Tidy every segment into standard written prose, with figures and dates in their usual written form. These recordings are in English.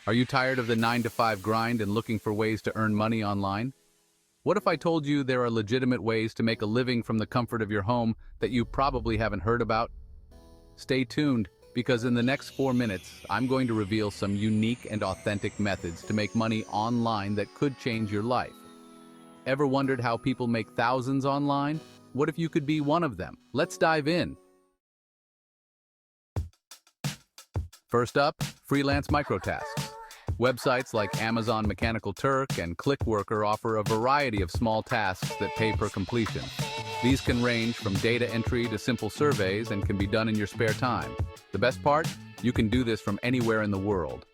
Are you tired of the 9-to-5 grind and looking for ways to earn money online? What if I told you there are legitimate ways to make a living from the comfort of your home that you probably haven't heard about? Stay tuned, because in the next 4 minutes, I'm going to reveal some unique and authentic methods to make money online that could change your life. Ever wondered how people make thousands online? What if you could be one of them? Let's dive in. First up, freelance microtasks. Websites like Amazon Mechanical Turk and Clickworker offer a variety of small tasks that pay per completion. These can range from data entry to simple surveys and can be done in your spare time. The best part? You can do this from anywhere in the world.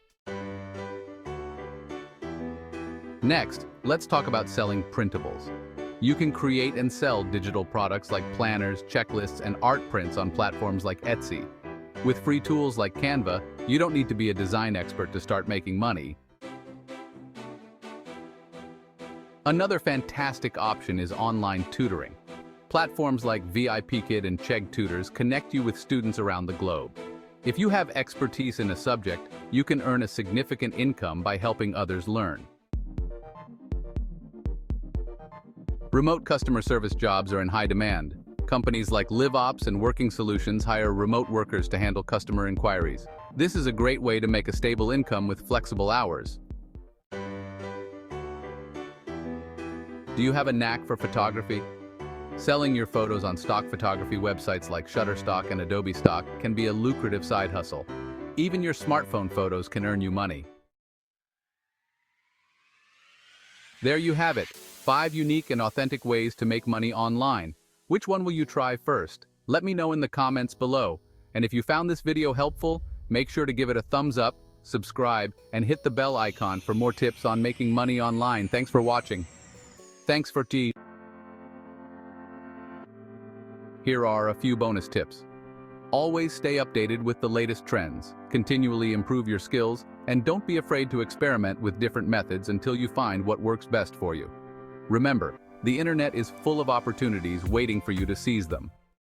Next, let's talk about selling printables. You can create and sell digital products like planners, checklists, and art prints on platforms like Etsy. With free tools like Canva, you don't need to be a design expert to start making money. Another fantastic option is online tutoring. Platforms like VIPKid and Chegg Tutors connect you with students around the globe. If you have expertise in a subject, you can earn a significant income by helping others learn. Remote customer service jobs are in high demand. Companies like LiveOps and Working Solutions hire remote workers to handle customer inquiries. This is a great way to make a stable income with flexible hours. Do you have a knack for photography? Selling your photos on stock photography websites like Shutterstock and Adobe Stock can be a lucrative side hustle. Even your smartphone photos can earn you money. There you have it, 5 unique and authentic ways to make money online. Which one will you try first? Let me know in the comments below. And if you found this video helpful, make sure to give it a thumbs up, subscribe, and hit the bell icon for more tips on making money online. Thanks for watching. Thanks for tea. Here are a few bonus tips. Always stay updated with the latest trends, continually improve your skills, and don't be afraid to experiment with different methods until you find what works best for you. Remember, the internet is full of opportunities waiting for you to seize them.